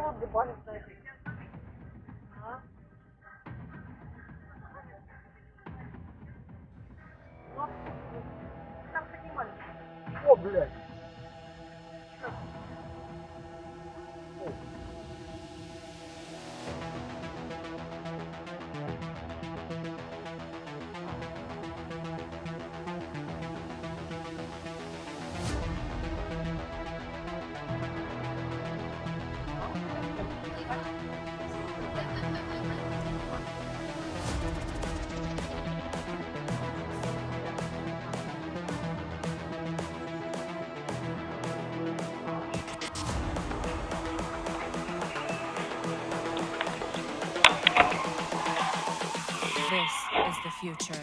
О, блядь. This is the future.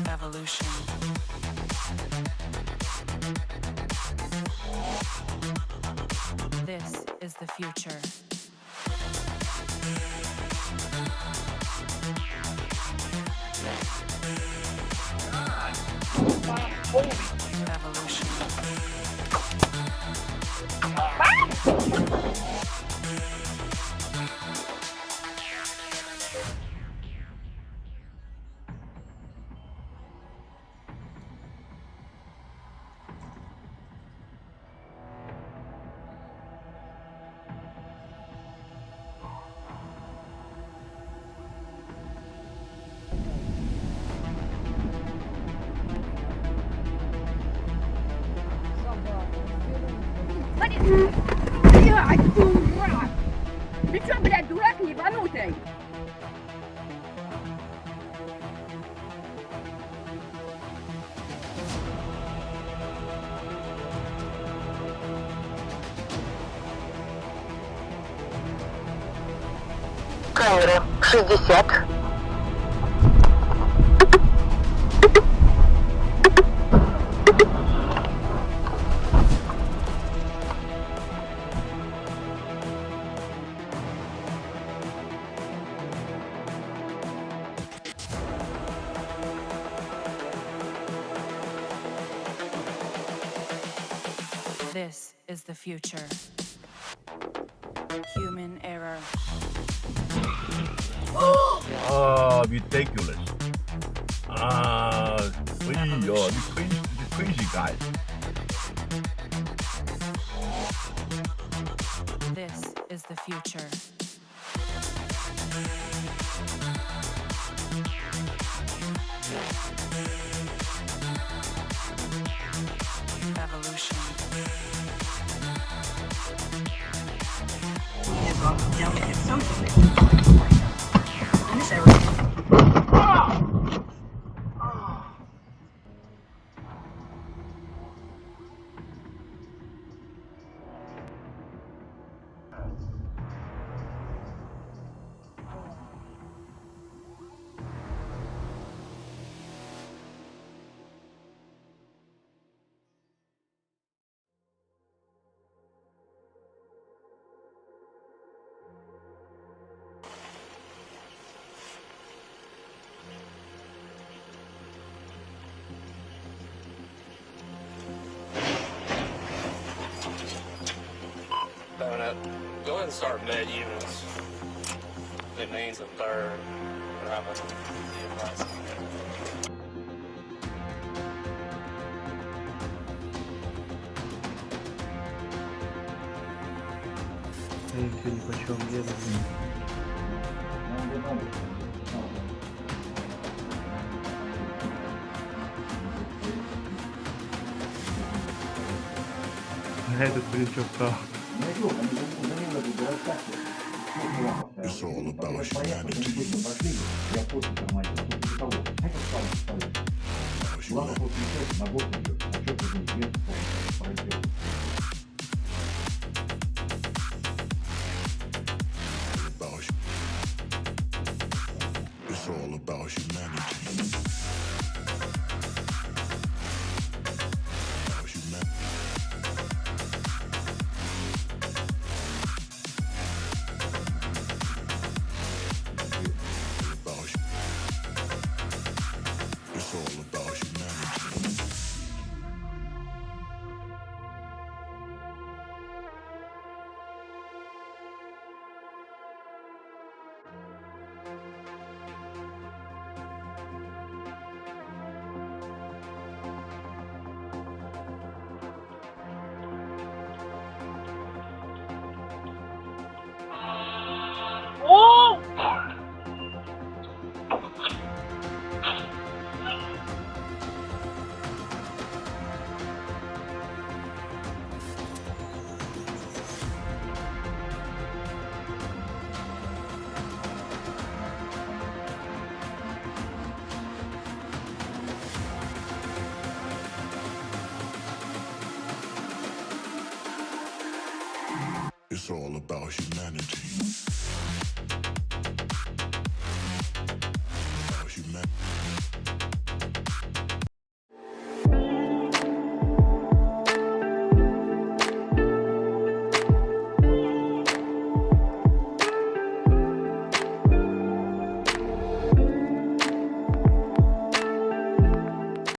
Evolution. This is the future. Evolution. Блядь, дурак! Ты чё, блядь, дурак ебанутый? Камера 60. This is the future. Human error. Ridiculous. This crazy guy. This is the future. Evolution. Go ahead and start mid units. It means a third. Or have the advice. Ничего ни почем еду. А этот, блин, что встал? It's all about humanity. It's all about humanity. It's all about humanity.